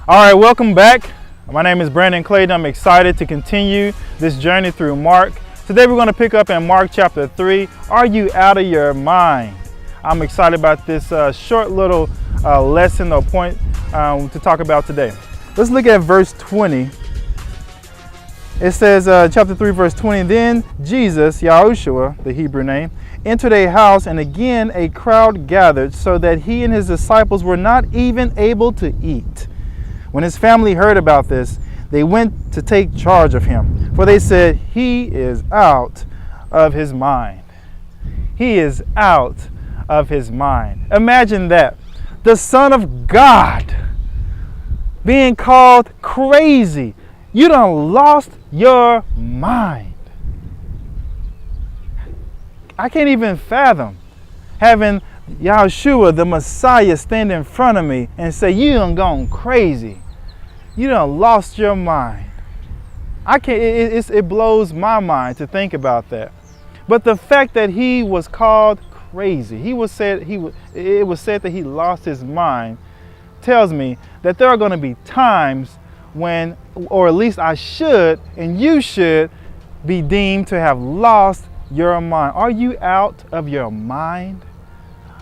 All right, welcome back. My name is Brandon Clayton. I'm excited to continue this journey through Mark. Today we're going to pick up in Mark chapter 3. Are you out of your mind? I'm excited about this short little lesson or point to talk about today. Let's look at verse 20. It says, chapter 3, verse 20, Then Jesus, Yahushua, the Hebrew name, entered a house, and again a crowd gathered, so that he and his disciples were not even able to eat. When his family heard about this, they went to take charge of him, for they said, He is out of his mind. He is out of his mind. Imagine that. The Son of God being called crazy. You done lost your mind. I can't even fathom having Yahushua, the Messiah, stand in front of me and say, you done gone crazy. You done lost your mind. I can't. It blows my mind to think about that. But the fact that he was called crazy, it was said that he lost his mind, tells me that there are going to be times when, or at least I should, and you should, be deemed to have lost your mind. Are you out of your mind?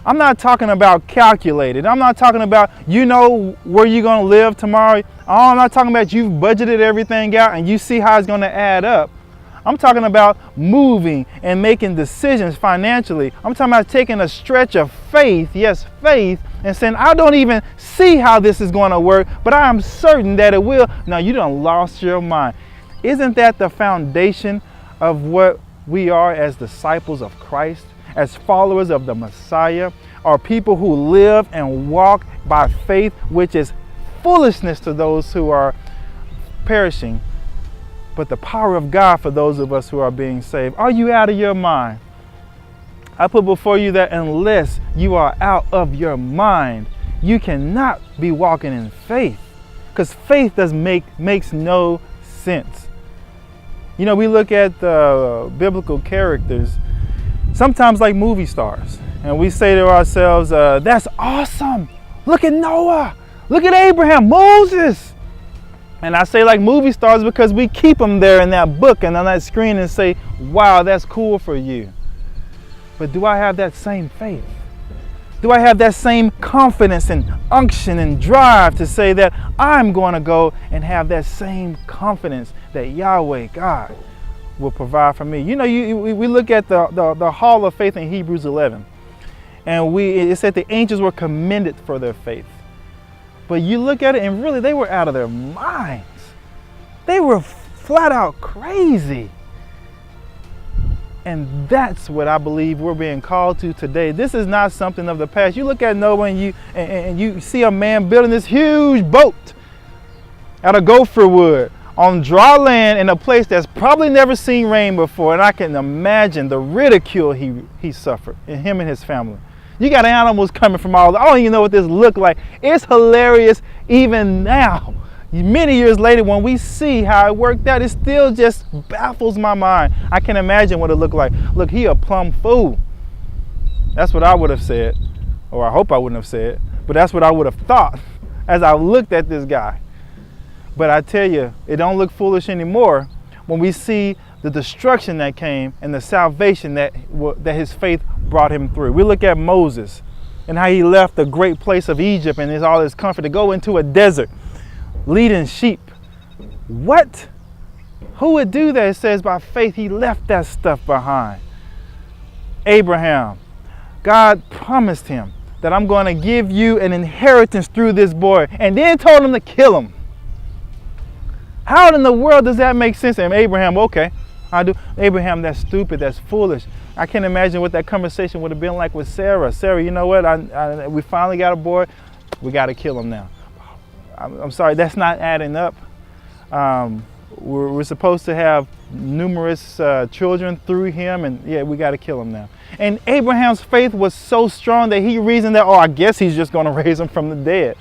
I'm not talking about calculated. I'm not talking about you know where you're going to live tomorrow. I'm not talking about you've budgeted everything out and you see how it's going to add up. I'm talking about moving and making decisions financially. I'm talking about taking a stretch of faith, yes, faith, and saying, I don't even see how this is going to work, but I am certain that it will. Now, you done lost your mind. Isn't that the foundation of what we are as disciples of Christ? As followers of the Messiah, are people who live and walk by faith, which is foolishness to those who are perishing, but the power of God for those of us who are being saved. Are you out of your mind? I put before you that unless you are out of your mind, you cannot be walking in faith, because faith makes no sense. You know, we look at the biblical characters sometimes like movie stars, and we say to ourselves, that's awesome. Look at Noah. Look at Abraham, Moses. And I say like movie stars because we keep them there in that book and on that screen and say, wow, that's cool for you. But do I have that same faith? Do I have that same confidence and unction and drive to say that I'm going to go and have that same confidence that Yahweh, God, will provide for me? You know, we look at the hall of faith in Hebrews 11, and it said the angels were commended for their faith. But you look at it and really they were out of their minds. They were flat out crazy. And that's what I believe we're being called to today. This is not something of the past. You look at Noah and you see a man building this huge boat out of gopher wood on dry land in a place that's probably never seen rain before. And I can imagine the ridicule he suffered, and him and his family. You got animals coming from I don't even know what this looked like. It's hilarious even now. Many years later, when we see how it worked out, it still just baffles my mind. I can imagine what it looked like. Look, he a plumb fool. That's what I would have said. Or I hope I wouldn't have said. But that's what I would have thought as I looked at this guy. But I tell you, it don't look foolish anymore when we see the destruction that came and the salvation that his faith brought him through. We look at Moses and how he left the great place of Egypt and all his comfort to go into a desert leading sheep. What? Who would do that? It says by faith he left that stuff behind. Abraham, God promised him that I'm going to give you an inheritance through this boy, and then told him to kill him. How in the world does that make sense? And Abraham, okay, I do. Abraham, that's stupid, that's foolish. I can't imagine what that conversation would have been like with Sarah. Sarah, you know what? We finally got a boy. We got to kill him now. I'm sorry, that's not adding up. We're supposed to have numerous children through him, and yeah, we got to kill him now. And Abraham's faith was so strong that he reasoned that, I guess he's just going to raise him from the dead.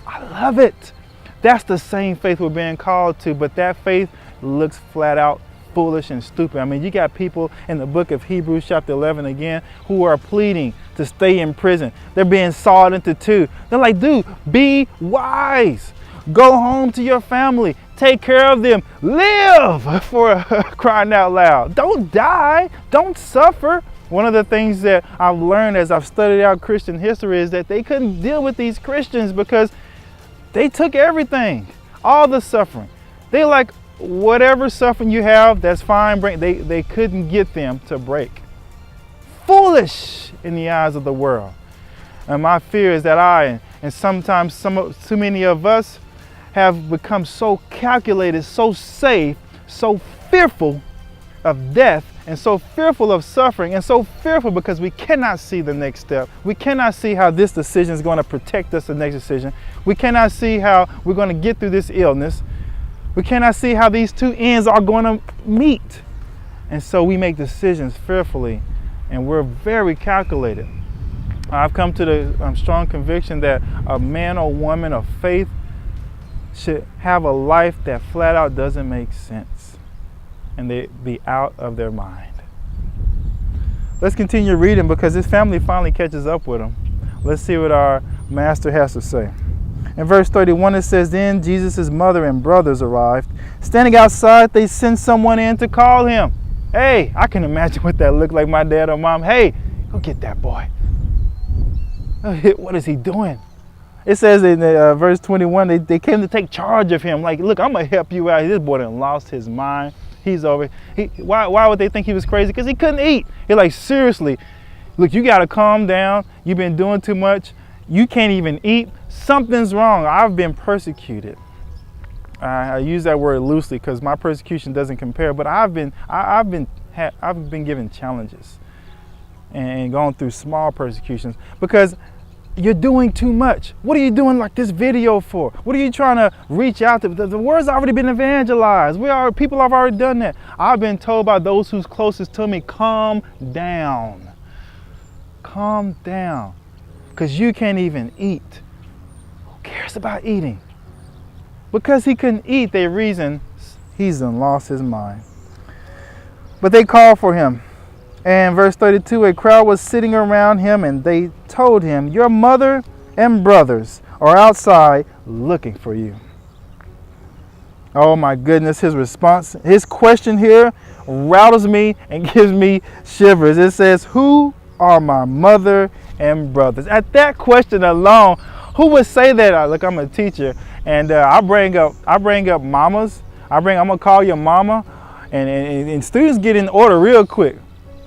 I love it. That's the same faith we're being called to, but that faith looks flat out foolish and stupid. I mean, you got people in the book of Hebrews chapter 11 again who are pleading to stay in prison. They're being sawed into two. They're like, dude, be wise. Go home to your family. Take care of them. Live, for crying out loud. Don't die. Don't suffer. One of the things that I've learned as I've studied out Christian history is that they couldn't deal with these Christians because they took everything, all the suffering. They like, whatever suffering you have, that's fine. They couldn't get them to break. Foolish in the eyes of the world. And my fear is that and sometimes too many of us have become so calculated, so safe, so fearful of death, and so fearful of suffering, and so fearful because we cannot see the next step. We cannot see how this decision is going to protect us the next decision. We cannot see how we're going to get through this illness. We cannot see how these two ends are going to meet. And so we make decisions fearfully, and we're very calculated. I've come to the strong conviction that a man or woman of faith should have a life that flat out doesn't make sense, and they be out of their mind. Let's continue reading because his family finally catches up with him. Let's see what our master has to say. In verse 31 it says, then Jesus' mother and brothers arrived. Standing outside, they sent someone in to call him. Hey, I can imagine what that looked like, my dad or mom. Hey, go get that boy. What is he doing? It says in verse 21, they came to take charge of him. Like, look, I'm going to help you out. This boy done lost his mind. He's over. Why would they think he was crazy? Because he couldn't eat. He's like, seriously, look, you got to calm down. You've been doing too much. You can't even eat. Something's wrong. I've been persecuted. I use that word loosely because my persecution doesn't compare, but I've been given challenges and gone through small persecutions because you're doing too much. What are you doing like this video for? What are you trying to reach out to? The word's already been evangelized. People have already done that. I've been told by those who's closest to me, calm down. Calm down. Because you can't even eat. Who cares about eating? Because he couldn't eat, they reason he's done lost his mind. But they called for him. And verse 32, a crowd was sitting around him, and they told him, your mother and brothers are outside looking for you. Oh my goodness, his response, his question here rattles me and gives me shivers. It says, who are my mother and brothers? At that question alone, who would say that? Look, I'm a teacher, and I bring up mamas. I'm gonna call your mama, and students get in order real quick.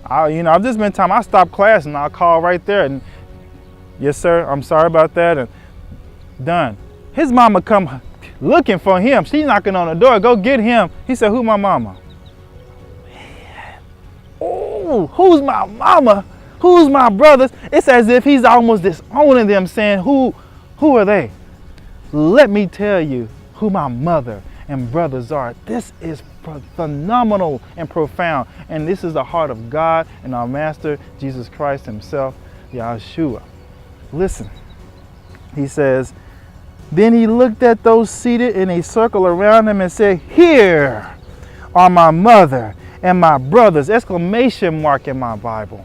I've just been time I stop class and I'll call right there and yes sir, I'm sorry about that, and done. His mama come looking for him. She's knocking on the door. Go get him. He said, who my mama? Man. Oh, who's my mama? Who's my brothers? It's as if he's almost disowning them, saying, who are they? Let me tell you who my mother and brothers are. This is phenomenal and profound, and this is the heart of God and our Master Jesus Christ himself, Yahshua. Listen, he says, then he looked at those seated in a circle around him and said, here are my mother and my brothers, exclamation mark in my Bible.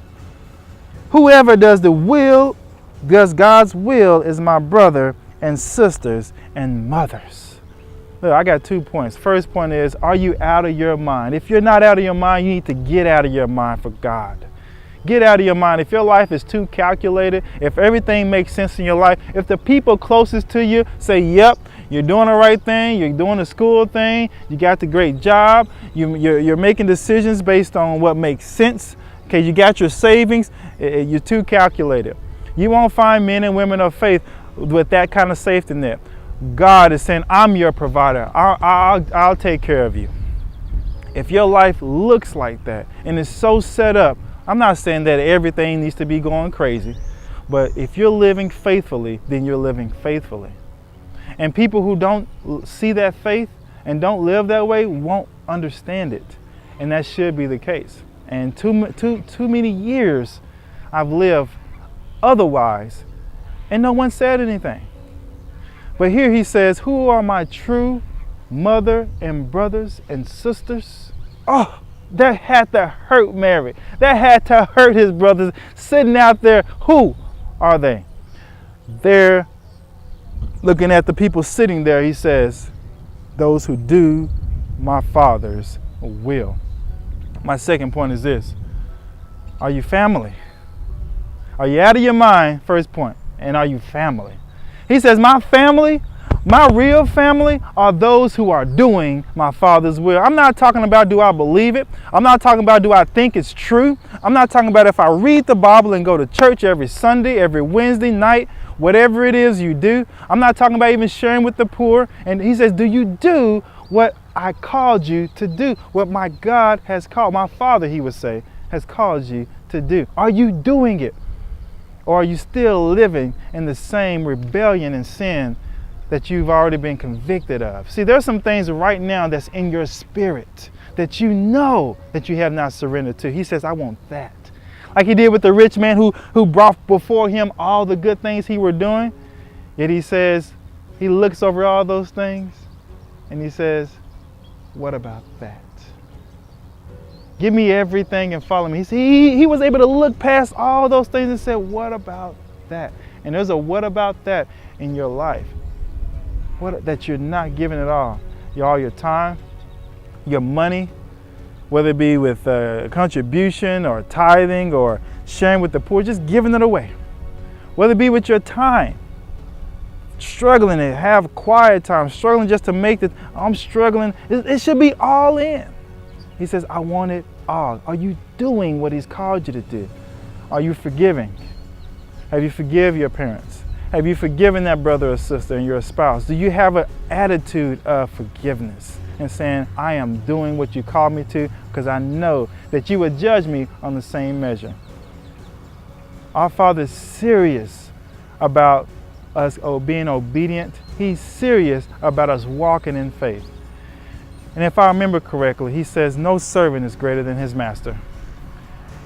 Whoever does God's will is my brother and sisters and mothers. Look, I got 2 points. First point is, are you out of your mind? If you're not out of your mind, you need to get out of your mind for God. Get out of your mind. If your life is too calculated, if everything makes sense in your life, if the people closest to you say, yep, you're doing the right thing, you're doing the school thing, you got the great job, you're making decisions based on what makes sense, okay, you got your savings, you're too calculated. You won't find men and women of faith with that kind of safety net. God is saying, I'm your provider. I'll take care of you. If your life looks like that and is so set up, I'm not saying that everything needs to be going crazy, but if you're living faithfully, then you're living faithfully. And people who don't see that faith and don't live that way won't understand it. And that should be the case. And too many years I've lived otherwise, and no one said anything. But here he says, who are my true mother and brothers and sisters? Oh, that had to hurt Mary. That had to hurt his brothers sitting out there. Who are they? They're looking at the people sitting there. He says, those who do my Father's will. My second point is this. Are you family? Are you out of your mind? First point. And are you family? He says, my family, my real family are those who are doing my Father's will. I'm not talking about do I believe it. I'm not talking about do I think it's true. I'm not talking about if I read the Bible and go to church every Sunday, every Wednesday night, whatever it is you do. I'm not talking about even sharing with the poor. And he says, do you do what I called you to do? What my God has called, my Father, he would say, has called you to do. Are you doing it? Or are you still living in the same rebellion and sin that you've already been convicted of? See, there's some things right now that's in your spirit that you know that you have not surrendered to. He says, I want that. Like he did with the rich man who brought before him all the good things he were doing. Yet he says, he looks over all those things and he says, what about that? Give me everything and follow me. He was able to look past all those things and said, what about that? And there's a what about that in your life. What that you're not giving it all your time, your money, whether it be with contribution or tithing or sharing with the poor, just giving it away. Whether it be with your time, struggling to have quiet time, struggling just to make it, I'm struggling. It should be all in. He says, I want it all. Are you doing what he's called you to do? Are you forgiving? Have you forgiven your parents? Have you forgiven that brother or sister and your spouse? Do you have an attitude of forgiveness and saying, I am doing what you called me to because I know that you would judge me on the same measure? Our Father is serious about us being obedient. He's serious about us walking in faith. And if I remember correctly, he says, no servant is greater than his master.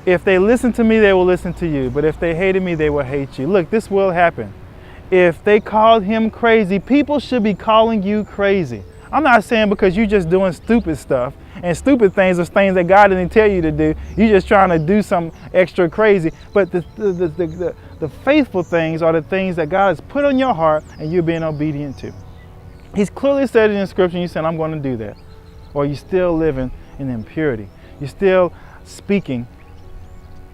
If they listen to me, they will listen to you. But if they hated me, they will hate you. Look, this will happen. If they called him crazy, people should be calling you crazy. I'm not saying because you're just doing stupid stuff, and stupid things are things that God didn't tell you to do. You're just trying to do something extra crazy. But the faithful things are the things that God has put on your heart and you're being obedient to. He's clearly said it in Scripture, and you said, I'm going to do that. Or you're still living in impurity. You're still speaking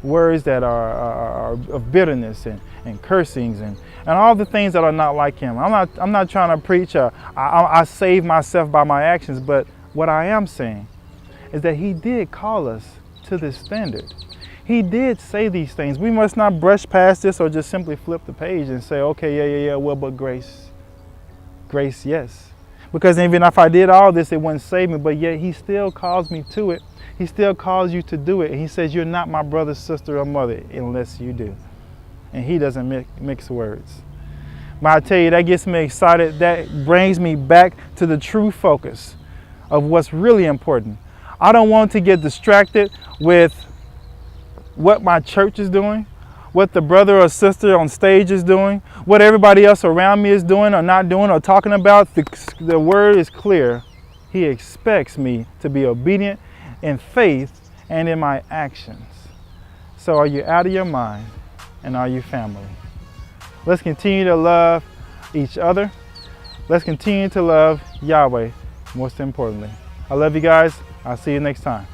words that are of bitterness and cursings and all the things that are not like him. I'm not trying to preach I save myself by my actions, but what I am saying is that he did call us to this standard. He did say these things. We must not brush past this or just simply flip the page and say, okay, yeah, well, but grace, yes. Because even if I did all this, it wouldn't save me, but yet he still calls me to it. He still calls you to do it. And he says, you're not my brother, sister, or mother unless you do. And he doesn't mix words. But I tell you, that gets me excited. That brings me back to the true focus of what's really important. I don't want to get distracted with what my church is doing, what the brother or sister on stage is doing, what everybody else around me is doing or not doing or talking about. The word is clear. He expects me to be obedient in faith and in my actions. So are you out of your mind and are you family? Let's continue to love each other. Let's continue to love Yahweh, most importantly. I love you guys. I'll see you next time.